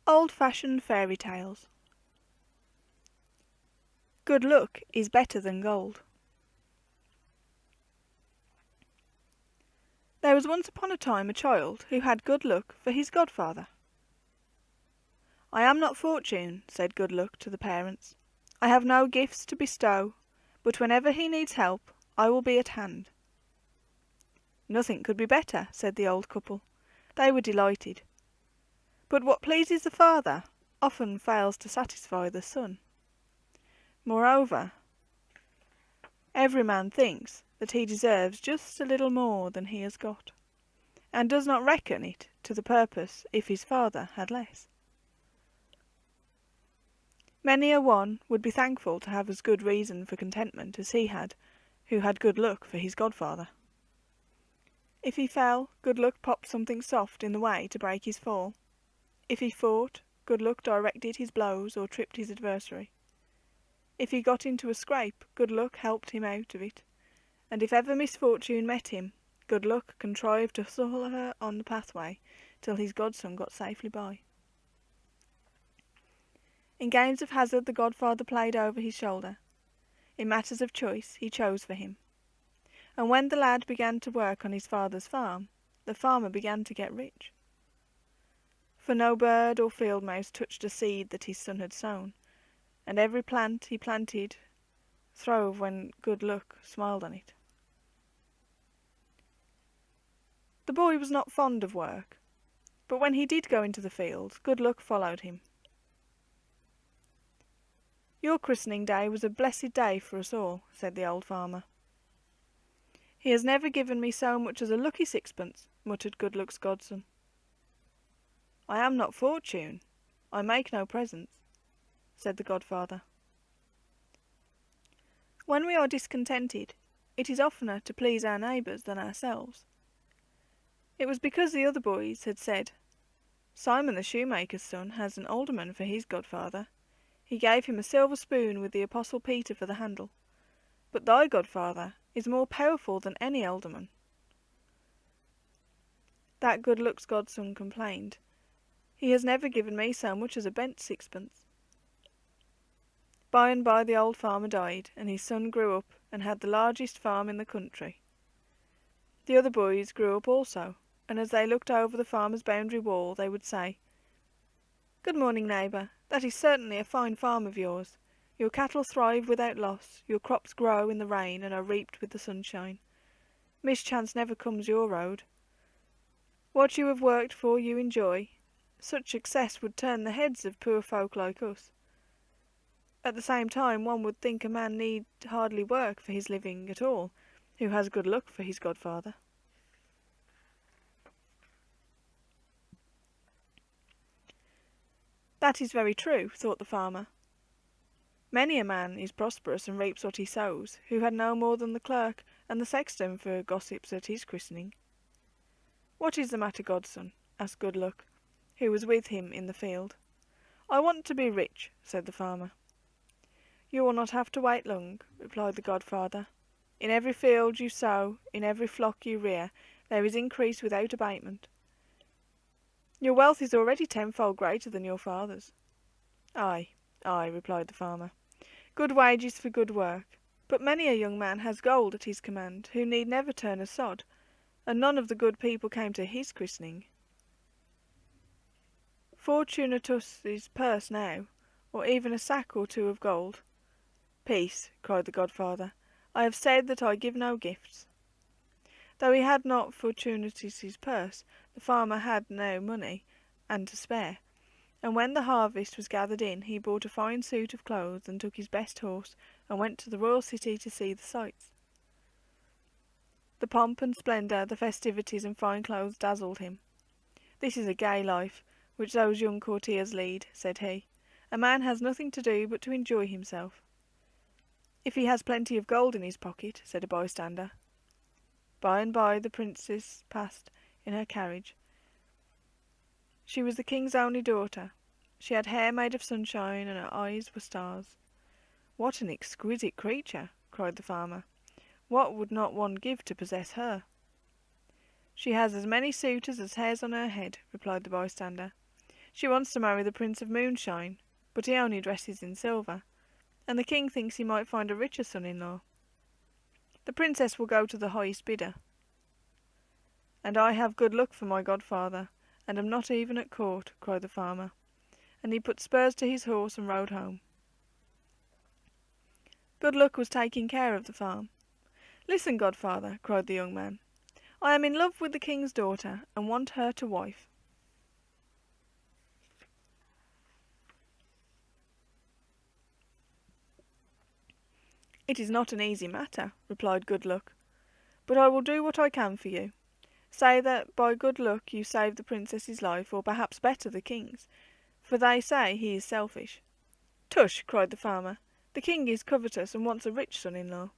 Old-fashioned fairy tales. Good luck is better than gold. There was once upon a time a child who had good luck for his godfather. "I am not Fortune," said Good Luck to the parents. "I have no gifts to bestow, but whenever he needs help, I will be at hand." "Nothing could be better," said the old couple. They were delighted. But what pleases the father often fails to satisfy the son. Moreover, every man thinks that he deserves just a little more than he has got, and does not reckon it to the purpose if his father had less. Many a one would be thankful to have as good reason for contentment as he had, who had good luck for his godfather. If he fell, Good Luck popped something soft in the way to break his fall. If he fought, Good Luck directed his blows or tripped his adversary. If he got into a scrape, Good Luck helped him out of it, and if ever misfortune met him, Good Luck contrived to hustle her on the pathway till his godson got safely by. In games of hazard the godfather played over his shoulder. In matters of choice he chose for him. And when the lad began to work on his father's farm, the farmer began to get rich. For no bird or field mouse touched a seed that his son had sown, and every plant he planted throve when Good Luck smiled on it. The boy was not fond of work, but when he did go into the fields, Good Luck followed him. "Your christening day was a blessed day for us all," said the old farmer. "He has never given me so much as a lucky sixpence," muttered Good Luck's godson. "I am not Fortune. I make no presents," said the godfather. When we are discontented, it is oftener to please our neighbours than ourselves. It was because the other boys had said, "Simon the shoemaker's son has an alderman for his godfather. He gave him a silver spoon with the Apostle Peter for the handle. But thy godfather is more powerful than any alderman." That Good Luck's godson complained, "He has never given me so much as a bent sixpence." By and by the old farmer died, and his son grew up and had the largest farm in the country. The other boys grew up also, and as they looked over the farmer's boundary wall they would say, "Good morning, neighbour, that is certainly a fine farm of yours. Your cattle thrive without loss, your crops grow in the rain and are reaped with the sunshine. Mischance never comes your road. What you have worked for you enjoy. Such success would turn the heads of poor folk like us. At the same time one would think a man need hardly work for his living at all, who has Good Luck for his godfather." That is very true, thought the farmer. Many a man is prosperous and reaps what he sows, who had no more than the clerk and the sexton for gossips at his christening. "What is the matter, godson?" asked Good Luck, who was with him in the field. "I want to be rich," said the farmer. "You will not have to wait long," replied the godfather. "In every field you sow, in every flock you rear, there is increase without abatement. Your wealth is already tenfold greater than your father's." "Aye, aye," replied the farmer. "Good wages for good work. But many a young man has gold at his command, who need never turn a sod, and none of the good people came to his christening. Fortunatus's purse now, or even a sack or two of gold." "Peace," cried the godfather. "I have said that I give no gifts." Though he had not Fortunatus's purse, the farmer had now money and to spare, and when the harvest was gathered in he bought a fine suit of clothes and took his best horse and went to the royal city to see the sights. The pomp and splendour, the festivities and fine clothes dazzled him. "This is a gay life which those young courtiers lead," said he. "A man has nothing to do but to enjoy himself." "If he has plenty of gold in his pocket," said a bystander. By and by the princess passed in her carriage. She was the king's only daughter. She had hair made of sunshine, and her eyes were stars. "What an exquisite creature!" cried the farmer. "What would not one give to possess her?" "She has as many suitors as hairs on her head," replied the bystander. She wants to marry the Prince of Moonshine, but he only dresses in silver, and the king thinks he might find a richer son-in-law. The princess will go to the highest bidder. And I have good luck for my godfather, and am not even at court, cried the farmer, and he put spurs to his horse and rode home. Good Luck was taking care of the farm. Listen, godfather, cried the young man. I am in love with the king's daughter, and want her to wife. It is not an easy matter, replied Good Luck, but I will do what I can for you. Say that by good luck you saved the princess's life, or perhaps better the king's, for they say he is selfish. Tush, cried the farmer, the king is covetous and wants a rich son-in-law.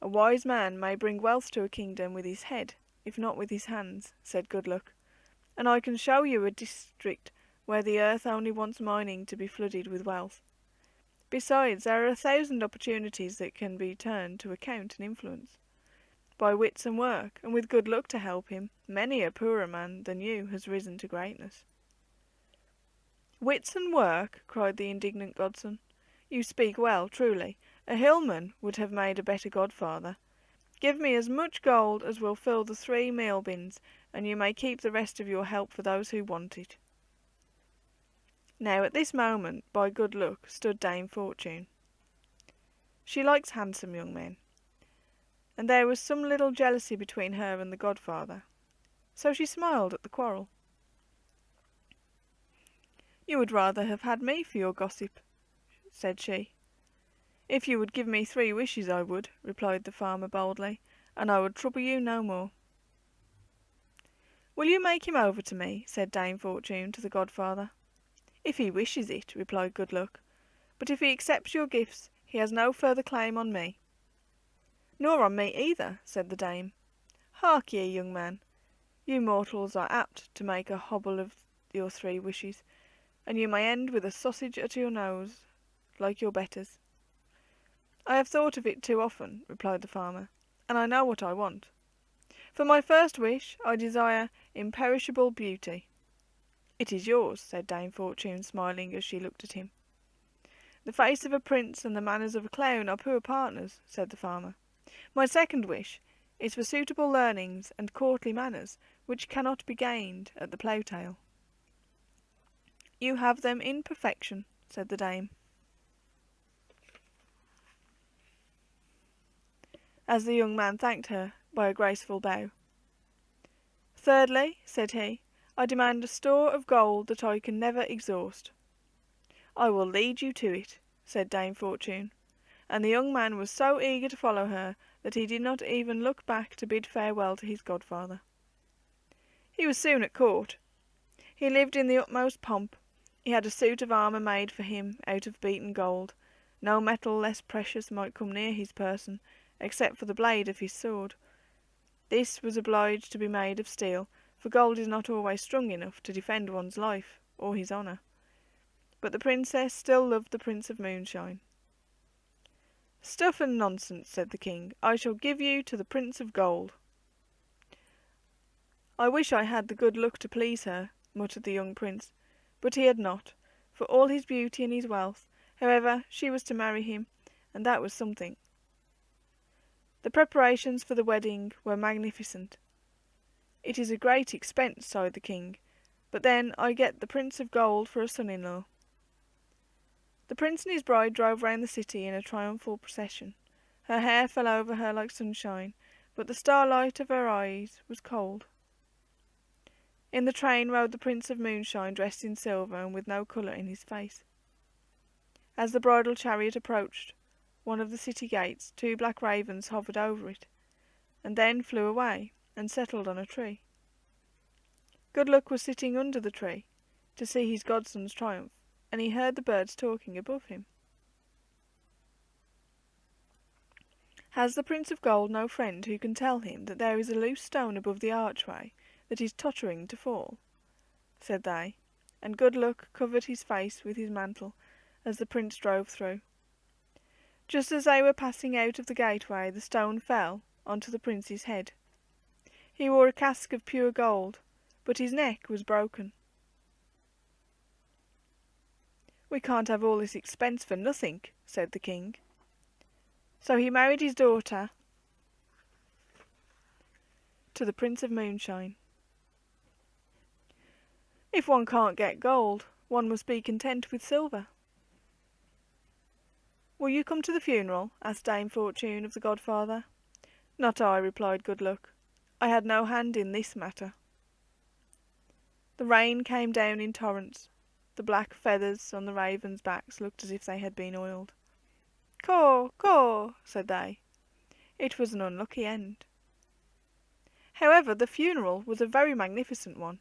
A wise man may bring wealth to a kingdom with his head, if not with his hands, said Good Luck, and I can show you a district where the earth only wants mining to be flooded with wealth. Besides, there are 1,000 opportunities that can be turned to account and influence. By wits and work, and with good luck to help him, many a poorer man than you has risen to greatness. Wits and work, cried the indignant godson. You speak well, truly. A hillman would have made a better godfather. Give me as much gold as will fill the 3 meal bins, and you may keep the rest of your help for those who want it. Now at this moment, by good luck, stood Dame Fortune. She likes handsome young men, and there was some little jealousy between her and the godfather, so she smiled at the quarrel. You would rather have had me for your gossip, said she. If you would give me 3 wishes I would, replied the farmer boldly, and I would trouble you no more. Will you make him over to me, said Dame Fortune to the godfather. If he wishes it, replied Good Luck, but if he accepts your gifts, he has no further claim on me. Nor on me either, said the dame. Hark ye, young man, you mortals are apt to make a hobble of your 3 wishes, and you may end with a sausage at your nose, like your betters. I have thought of it too often, replied the farmer, and I know what I want. For my first wish, I desire imperishable beauty. It is yours, said Dame Fortune, smiling as she looked at him. The face of a prince and the manners of a clown are poor partners, said the farmer. My second wish is for suitable learnings and courtly manners, which cannot be gained at the plough-tail. You have them in perfection, said the dame, as the young man thanked her by a graceful bow. Thirdly, said he, I demand a store of gold that I can never exhaust. I will lead you to it, said Dame Fortune, and the young man was so eager to follow her that he did not even look back to bid farewell to his godfather. He was soon at court. He lived in the utmost pomp. He had a suit of armour made for him out of beaten gold. No metal less precious might come near his person, except for the blade of his sword. This was obliged to be made of steel, for gold is not always strong enough to defend one's life or his honour. But the princess still loved the Prince of Moonshine. Stuff and nonsense, said the king. I shall give you to the Prince of Gold. I wish I had the good luck to please her, muttered the young prince, but he had not, for all his beauty and his wealth. However, she was to marry him, and that was something. The preparations for the wedding were magnificent. It is a great expense, sighed the king, but then I get the Prince of Gold for a son-in-law. The prince and his bride drove round the city in a triumphal procession. Her hair fell over her like sunshine, but the starlight of her eyes was cold. In the train rode the Prince of Moonshine, dressed in silver and with no colour in his face. As the bridal chariot approached one of the city gates, 2 black ravens hovered over it, and then flew away and settled on a tree. Good Luck was sitting under the tree to see his godson's triumph, and he heard the birds talking above him. Has the Prince of Gold no friend who can tell him that there is a loose stone above the archway that is tottering to fall? Said they, and Good Luck covered his face with his mantle as the prince drove through. Just as they were passing out of the gateway, the stone fell onto the prince's head. He wore a casque of pure gold, but his neck was broken. We can't have all this expense for nothing, said the king. So he married his daughter to the Prince of Moonshine. If one can't get gold, one must be content with silver. Will you come to the funeral? Asked Dame Fortune of the godfather. Not I, replied Good Luck. I had no hand in this matter. The rain came down in torrents. The black feathers on the ravens' backs looked as if they had been oiled. Caw, caw, said they. It was an unlucky end. However, the funeral was a very magnificent one,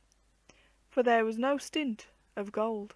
for there was no stint of gold.